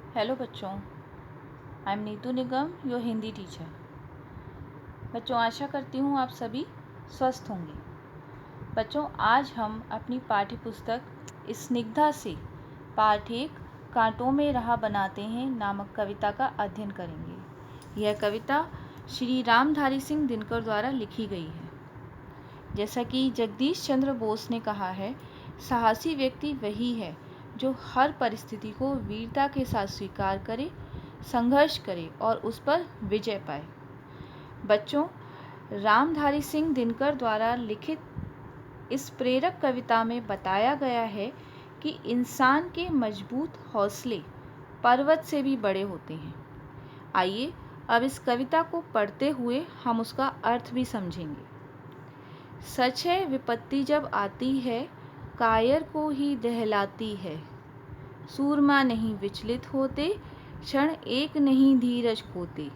Hello बच्चों, I am Neetu Nigam, your Hindi teacher. बच्चों, आशा करती हूँ आप सभी स्वस्थ होंगे। बच्चों, आज हम अपनी पाठ्य पुस्तक स्निग्धा से पाठ 1 कांटों में राह बनाते हैं नामक कविता का अध्ययन करेंगे। यह कविता श्री रामधारी सिंह दिनकर द्वारा लिखी गई है। जैसा कि जगदीश चंद्र बोस ने कहा है, साहसी व्यक्ति वही है जो हर परिस्थिति को वीरता के साथ स्वीकार करे, संघर्ष करे और उस पर विजय पाए। बच्चों, रामधारी सिंह दिनकर द्वारा लिखित इस प्रेरक कविता में बताया गया है कि इंसान के मजबूत हौसले पर्वत से भी बड़े होते हैं। आइए अब इस कविता को पढ़ते हुए हम उसका अर्थ भी समझेंगे। सच है, विपत्ति जब आती है कायर को ही दहलाती है। सूरमा नहीं विचलित होते, क्षण एक नहीं धीरज खोते।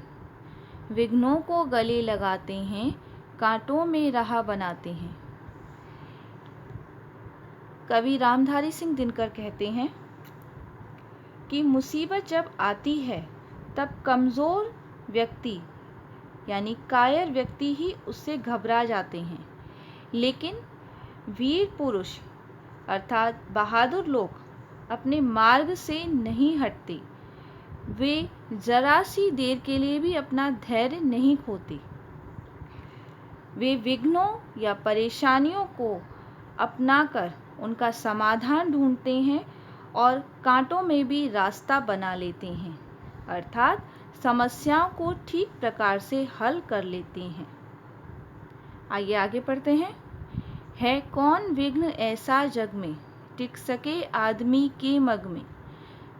विघ्नों को गले लगाते हैं, कांटों में राह बनाते हैं। कवि रामधारी सिंह दिनकर कहते हैं कि मुसीबत जब आती है तब कमज़ोर व्यक्ति यानी कायर व्यक्ति ही उससे घबरा जाते हैं, लेकिन वीर पुरुष अर्थात बहादुर लोग अपने मार्ग से नहीं हटते। वे जरा सी देर के लिए भी अपना धैर्य नहीं खोते। वे विघ्नों या परेशानियों को अपनाकर उनका समाधान ढूंढते हैं और कांटों में भी रास्ता बना लेते हैं, अर्थात समस्याओं को ठीक प्रकार से हल कर लेते हैं। आइए आगे पढ़ते हैं। है कौन विघ्न ऐसा जग में, टिक सके आदमी के मग में।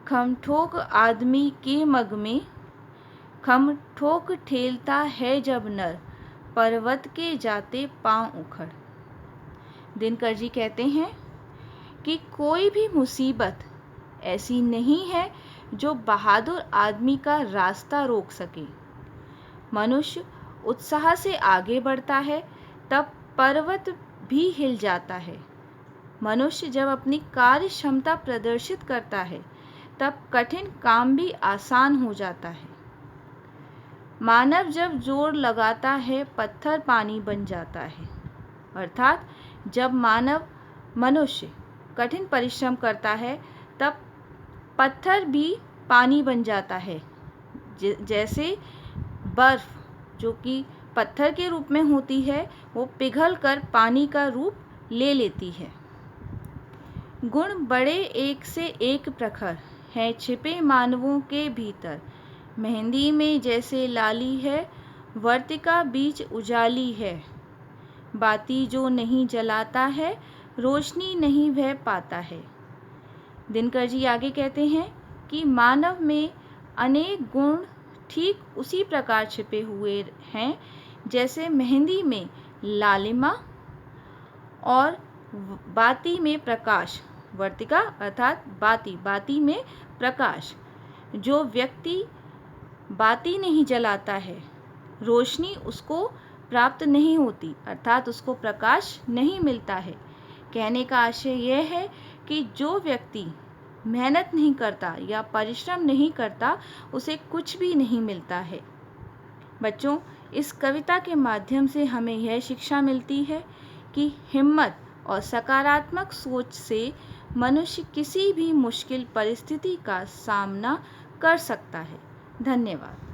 खम ठोक आदमी के मग में, खम ठोक ठेलता है जब नर, पर्वत के जाते पांव उखड़। दिनकर जी कहते हैं कि कोई भी मुसीबत ऐसी नहीं है जो बहादुर आदमी का रास्ता रोक सके। मनुष्य उत्साह से आगे बढ़ता है तब पर्वत भी हिल जाता है। मनुष्य जब अपनी कार्य क्षमता प्रदर्शित करता है तब कठिन काम भी आसान हो जाता है। मानव जब जोर लगाता है पत्थर पानी बन जाता है, अर्थात जब मनुष्य कठिन परिश्रम करता है तब पत्थर भी पानी बन जाता है। जैसे बर्फ जो कि पत्थर के रूप में होती है, वो पिघल कर पानी का रूप ले लेती है। गुण बड़े एक से एक प्रखर हैं छिपे मानवों के भीतर। मेहंदी में जैसे लाली है, वर्तिका बीच उजाली है। बाती जो नहीं जलाता है, रोशनी नहीं वह पाता है। दिनकर जी आगे कहते हैं कि मानव में अनेक गुण ठीक उसी प्रकार छिपे हुए हैं जैसे मेहंदी में लालिमा और बाती में प्रकाश, वर्तिका अर्थात बाती में प्रकाश। जो व्यक्ति बाती नहीं जलाता है, रोशनी उसको प्राप्त नहीं होती, अर्थात उसको प्रकाश नहीं मिलता है। कहने का आशय यह है कि जो व्यक्ति मेहनत नहीं करता या परिश्रम नहीं करता, उसे कुछ भी नहीं मिलता है। बच्चों, इस कविता के माध्यम से हमें यह शिक्षा मिलती है कि हिम्मत और सकारात्मक सोच से मनुष्य किसी भी मुश्किल परिस्थिति का सामना कर सकता है। धन्यवाद।